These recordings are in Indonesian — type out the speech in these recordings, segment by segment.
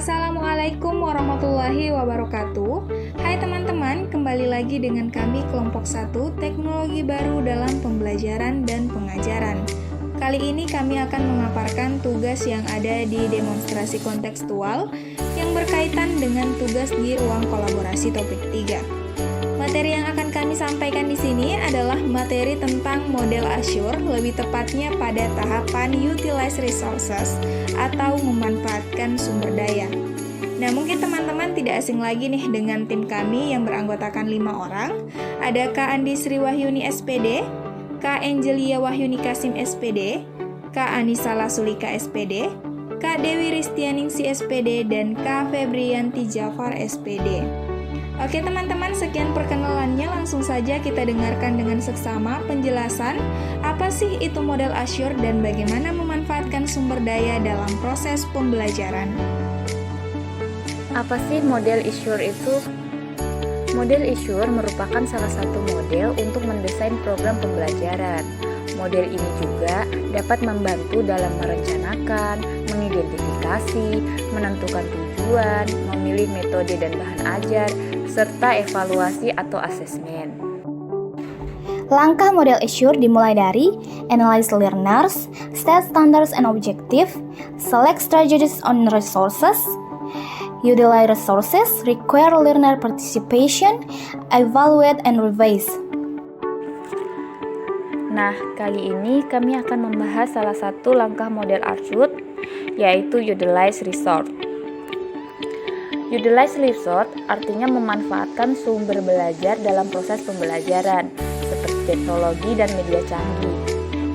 Assalamualaikum warahmatullahi wabarakatuh. Hai teman-teman, kembali lagi dengan kami kelompok 1 Teknologi Baru dalam Pembelajaran dan Pengajaran. Kali ini kami akan memaparkan tugas yang ada di demonstrasi kontekstual yang berkaitan dengan tugas di ruang kolaborasi topik 3. Materi yang akan kami sampaikan di sini adalah materi tentang model Azure, lebih tepatnya pada tahapan Utilize Resources atau memanfaatkan sumber daya. Nah, mungkin teman-teman tidak asing lagi nih dengan tim kami yang beranggotakan 5 orang. Ada Kak Andi Sri Wahyuni SPD, Kak Angelia Wahyuni Kasim SPD, Kak Anissa Lasulika SPD, Kak Dewi Ristianingsi SPD, dan Kak Febrianti Jafar SPD. Oke teman-teman, sekian perkenalannya, langsung saja kita dengarkan dengan seksama penjelasan apa sih itu model Azure dan bagaimana memanfaatkan sumber daya dalam proses pembelajaran. Apa sih model Azure itu? Model Azure merupakan salah satu model untuk mendesain program pembelajaran. Model ini juga dapat membantu dalam merencanakan, mengidentifikasi, menentukan tujuan, memilih metode dan bahan ajar, serta evaluasi atau asesmen. Langkah model Azure dimulai dari Analyze Learners, Set Standards and Objectives, Select Strategies on Resources, Utilize Resources, Require Learner Participation, Evaluate and Revise. Nah, kali ini kami akan membahas salah satu langkah model Azure, yaitu Utilize Resource. Utilize Resource artinya memanfaatkan sumber belajar dalam proses pembelajaran, seperti teknologi dan media canggih,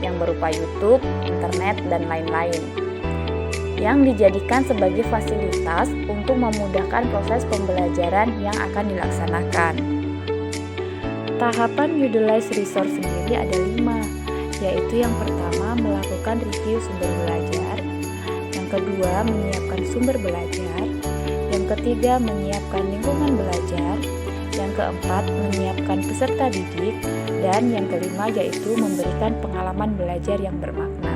yang berupa YouTube, internet, dan lain-lain, yang dijadikan sebagai fasilitas untuk memudahkan proses pembelajaran yang akan dilaksanakan. Tahapan Utilize Resource sendiri ada 5, yaitu yang pertama melakukan review sumber belajar, yang kedua menyiapkan sumber belajar, yang ketiga menyiapkan lingkungan belajar, yang keempat menyiapkan peserta didik, dan yang kelima yaitu memberikan pengalaman belajar yang bermakna.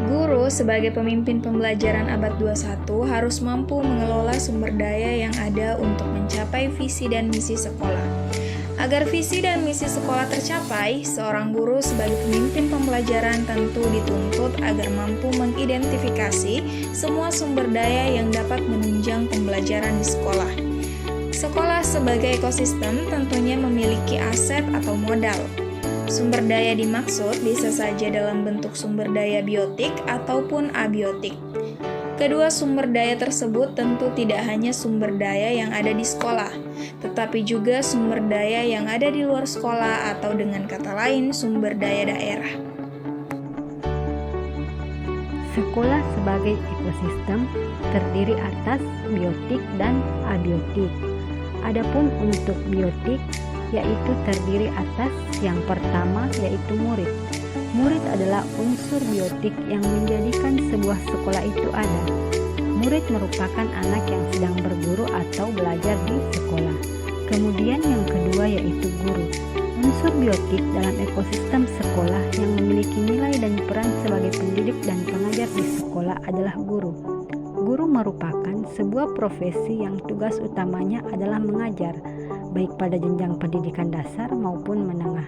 Guru sebagai pemimpin pembelajaran abad 21 harus mampu mengelola sumber daya yang ada untuk mencapai visi dan misi sekolah. Agar visi dan misi sekolah tercapai, seorang guru sebagai pemimpin pembelajaran tentu dituntut agar mampu mengidentifikasi semua sumber daya yang dapat menunjang pembelajaran di sekolah. Sekolah sebagai ekosistem tentunya memiliki aset atau modal. Sumber daya dimaksud bisa saja dalam bentuk sumber daya biotik ataupun abiotik. Kedua sumber daya tersebut tentu tidak hanya sumber daya yang ada di sekolah, tetapi juga sumber daya yang ada di luar sekolah atau dengan kata lain sumber daya daerah. Sekolah sebagai ekosistem terdiri atas biotik dan abiotik. Adapun untuk biotik yaitu terdiri atas yang pertama yaitu murid. Murid adalah unsur biotik yang menjadikan sebuah sekolah itu ada. Murid merupakan anak yang sedang berguru atau belajar di sekolah. Kemudian yang kedua yaitu guru. Unsur biotik dalam ekosistem sekolah yang memiliki nilai dan peran sebagai pendidik dan pengajar di sekolah adalah guru. Guru merupakan sebuah profesi yang tugas utamanya adalah mengajar, baik pada jenjang pendidikan dasar maupun menengah.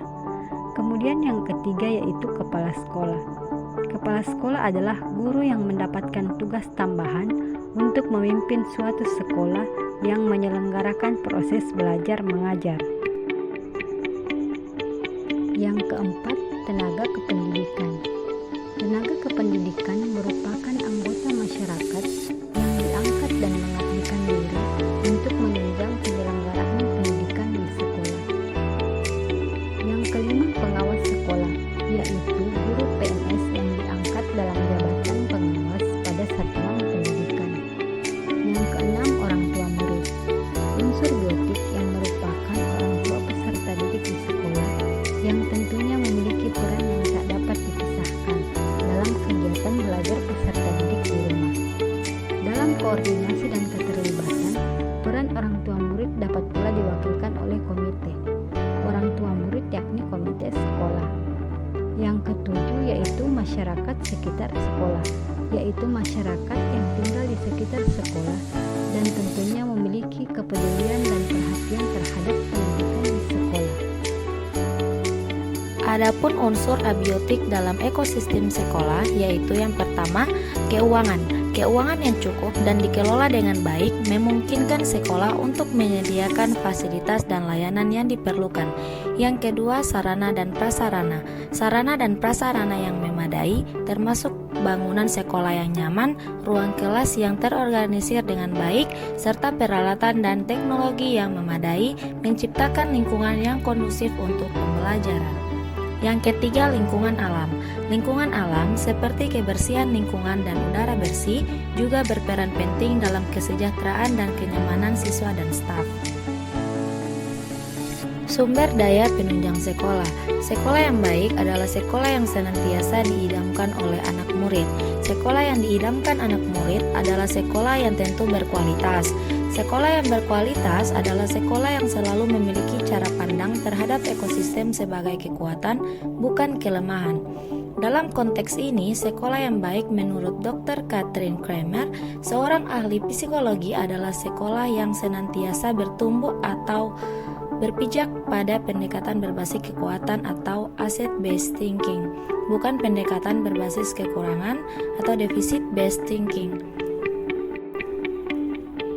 Kemudian yang ketiga yaitu kepala sekolah. Kepala sekolah adalah guru yang mendapatkan tugas tambahan untuk memimpin suatu sekolah yang menyelenggarakan proses belajar mengajar. Yang keempat, tenaga kependidikan. Tenaga kependidikan merupakan anggota masyarakat yang diangkat dan mengabdikan diri untuk menunjang penyelenggaraan pendidikan di sekolah. Yang kelima, pengawas sekolah, yaitu guru PNS yang diangkat dalam jabatan pengawas pada satuan pendidikan. Yang keenam, orang tua murid. Unsur biotik yang merupakan orang tua peserta didik di sekolah yang tentunya memiliki peran yang tak dapat dipisahkan dalam kegiatan belajar peserta didik di rumah. Dalam koordinasi dan keterlibatan, peran orang tua murid dapat pula diwakilkan oleh komite. Orang tua murid yakni komite sekolah. Yang ketujuh yaitu masyarakat sekitar sekolah. yaitu masyarakat yang tinggal di sekitar sekolah dan tentunya memiliki kepedulian dan perhatian terhadap pendidikan di sekolah. Adapun unsur abiotik dalam ekosistem sekolah yaitu yang pertama, keuangan. Keuangan yang cukup dan dikelola dengan baik memungkinkan sekolah untuk menyediakan fasilitas dan layanan yang diperlukan. Yang kedua, sarana dan prasarana. Sarana dan prasarana yang memadai termasuk bangunan sekolah yang nyaman, ruang kelas yang terorganisir dengan baik, serta peralatan dan teknologi yang memadai menciptakan lingkungan yang kondusif untuk pembelajaran. Yang ketiga, lingkungan alam. Lingkungan alam seperti kebersihan lingkungan dan udara bersih juga berperan penting dalam kesejahteraan dan kenyamanan siswa dan staf. Sumber daya penunjang sekolah. Sekolah yang baik adalah sekolah yang senantiasa diidamkan oleh anak murid. Sekolah yang diidamkan anak murid adalah sekolah yang tentu berkualitas. Sekolah yang berkualitas adalah sekolah yang selalu memiliki cara pandang terhadap ekosistem sebagai kekuatan, bukan kelemahan. Dalam konteks ini, sekolah yang baik menurut Dr. Katrin Kramer, seorang ahli psikologi, adalah sekolah yang senantiasa bertumbuh atau berpijak pada pendekatan berbasis kekuatan atau asset-based thinking, bukan pendekatan berbasis kekurangan atau deficit-based thinking.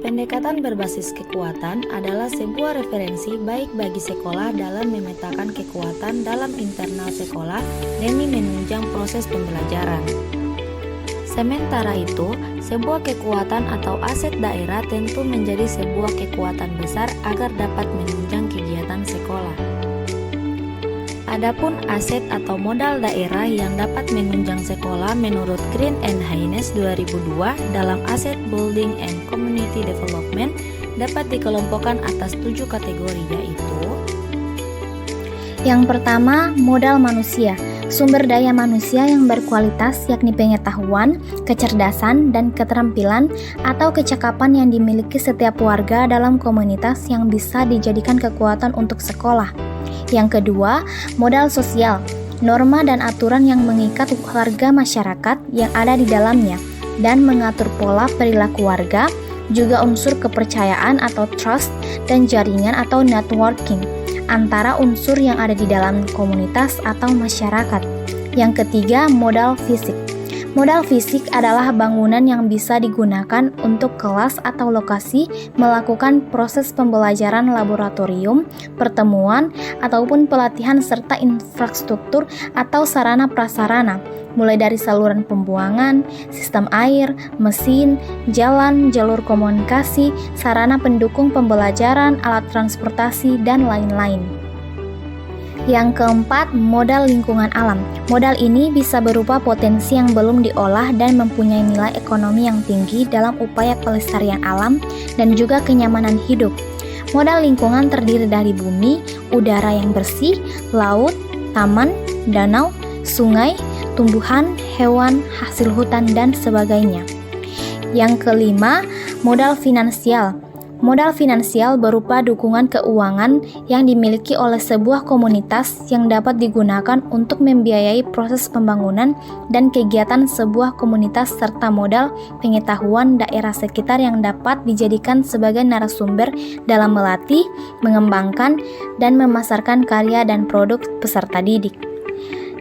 Pendekatan berbasis kekuatan adalah sebuah referensi baik bagi sekolah dalam memetakan kekuatan dalam internal sekolah demi menunjang proses pembelajaran. Sementara itu, sebuah kekuatan atau aset daerah tentu menjadi sebuah kekuatan besar agar dapat menunjang kegiatan sekolah. Adapun aset atau modal daerah yang dapat menunjang sekolah menurut Green and Haynes 2002 dalam Asset Building and Community Development dapat dikelompokkan atas 7 kategori, yaitu: Yang pertama, modal manusia. Sumber daya manusia yang berkualitas yakni pengetahuan, kecerdasan, dan keterampilan atau kecakapan yang dimiliki setiap warga dalam komunitas yang bisa dijadikan kekuatan untuk sekolah. Yang kedua, modal sosial. Norma dan aturan yang mengikat warga masyarakat yang ada di dalamnya dan mengatur pola perilaku warga, juga unsur kepercayaan atau trust dan jaringan atau networking antara unsur yang ada di dalam komunitas atau masyarakat. Yang ketiga, modal fisik. Modal fisik adalah bangunan yang bisa digunakan untuk kelas atau lokasi melakukan proses pembelajaran laboratorium, pertemuan, ataupun pelatihan serta infrastruktur atau sarana prasarana, mulai dari saluran pembuangan, sistem air, mesin, jalan, jalur komunikasi, sarana pendukung pembelajaran, alat transportasi, dan lain-lain. Yang keempat, modal lingkungan alam. Modal ini bisa berupa potensi yang belum diolah dan mempunyai nilai ekonomi yang tinggi dalam upaya pelestarian alam dan juga kenyamanan hidup. Modal lingkungan terdiri dari bumi, udara yang bersih, laut, taman, danau, sungai, tumbuhan, hewan, hasil hutan, dan sebagainya. Yang kelima, modal finansial. Modal finansial berupa dukungan keuangan yang dimiliki oleh sebuah komunitas yang dapat digunakan untuk membiayai proses pembangunan dan kegiatan sebuah komunitas serta modal pengetahuan daerah sekitar yang dapat dijadikan sebagai narasumber dalam melatih, mengembangkan, dan memasarkan karya dan produk peserta didik.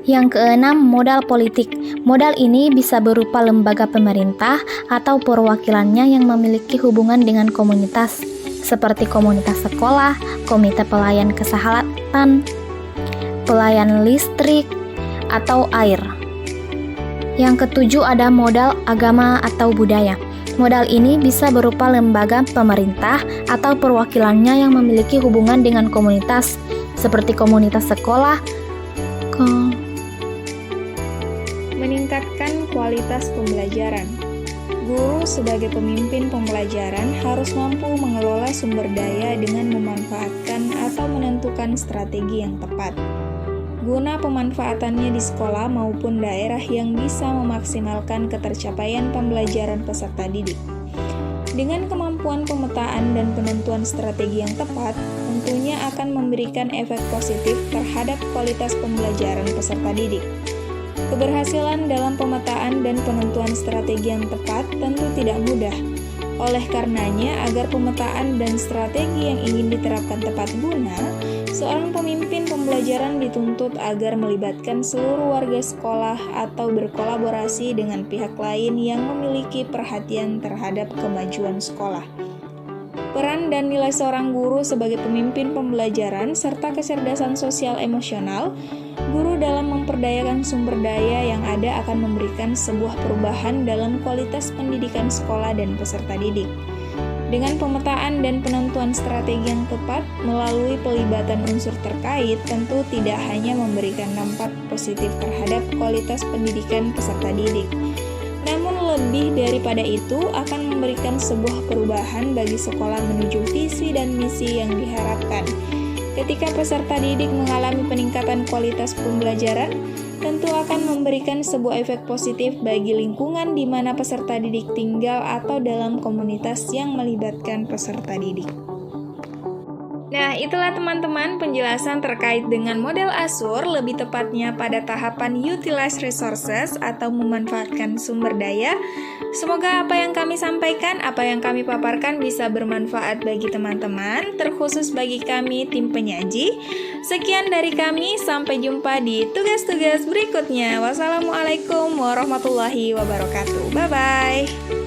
Yang keenam, modal politik. Modal ini bisa berupa lembaga pemerintah atau perwakilannya yang memiliki hubungan dengan komunitas, seperti komunitas sekolah, komite pelayan kesehatan, pelayan listrik, atau air. Yang ketujuh ada modal agama atau budaya. Modal ini bisa berupa lembaga pemerintah atau perwakilannya yang memiliki hubungan dengan komunitas, seperti komunitas sekolah, Meningkatkan kualitas pembelajaran. Guru sebagai pemimpin pembelajaran harus mampu mengelola sumber daya dengan memanfaatkan atau menentukan strategi yang tepat, guna pemanfaatannya di sekolah maupun daerah yang bisa memaksimalkan ketercapaian pembelajaran peserta didik. Dengan kemampuan pemetaan dan penentuan strategi yang tepat, tentunya akan memberikan efek positif terhadap kualitas pembelajaran peserta didik. Keberhasilan dalam pemetaan dan penentuan strategi yang tepat tentu tidak mudah. Oleh karenanya, agar pemetaan dan strategi yang ingin diterapkan tepat guna, seorang pemimpin pembelajaran dituntut agar melibatkan seluruh warga sekolah atau berkolaborasi dengan pihak lain yang memiliki perhatian terhadap kemajuan sekolah. Peran dan nilai seorang guru sebagai pemimpin pembelajaran serta kecerdasan sosial emosional, guru dalam memperdayakan sumber daya yang ada akan memberikan sebuah perubahan dalam kualitas pendidikan sekolah dan peserta didik. Dengan pemetaan dan penentuan strategi yang tepat melalui pelibatan unsur terkait, tentu tidak hanya memberikan dampak positif terhadap kualitas pendidikan peserta didik, namun lebih daripada itu akan memberikan sebuah perubahan bagi sekolah menuju visi dan misi yang diharapkan. Ketika peserta didik mengalami peningkatan kualitas pembelajaran, tentu akan memberikan sebuah efek positif bagi lingkungan di mana peserta didik tinggal atau dalam komunitas yang melibatkan peserta didik. Nah, itulah teman-teman penjelasan terkait dengan model ASUR, lebih tepatnya pada tahapan Utilize Resources atau memanfaatkan sumber daya. Semoga apa yang kami sampaikan, apa yang kami paparkan bisa bermanfaat bagi teman-teman, terkhusus bagi kami tim penyaji. Sekian dari kami, sampai jumpa di tugas-tugas berikutnya. Wassalamualaikum warahmatullahi wabarakatuh. Bye-bye.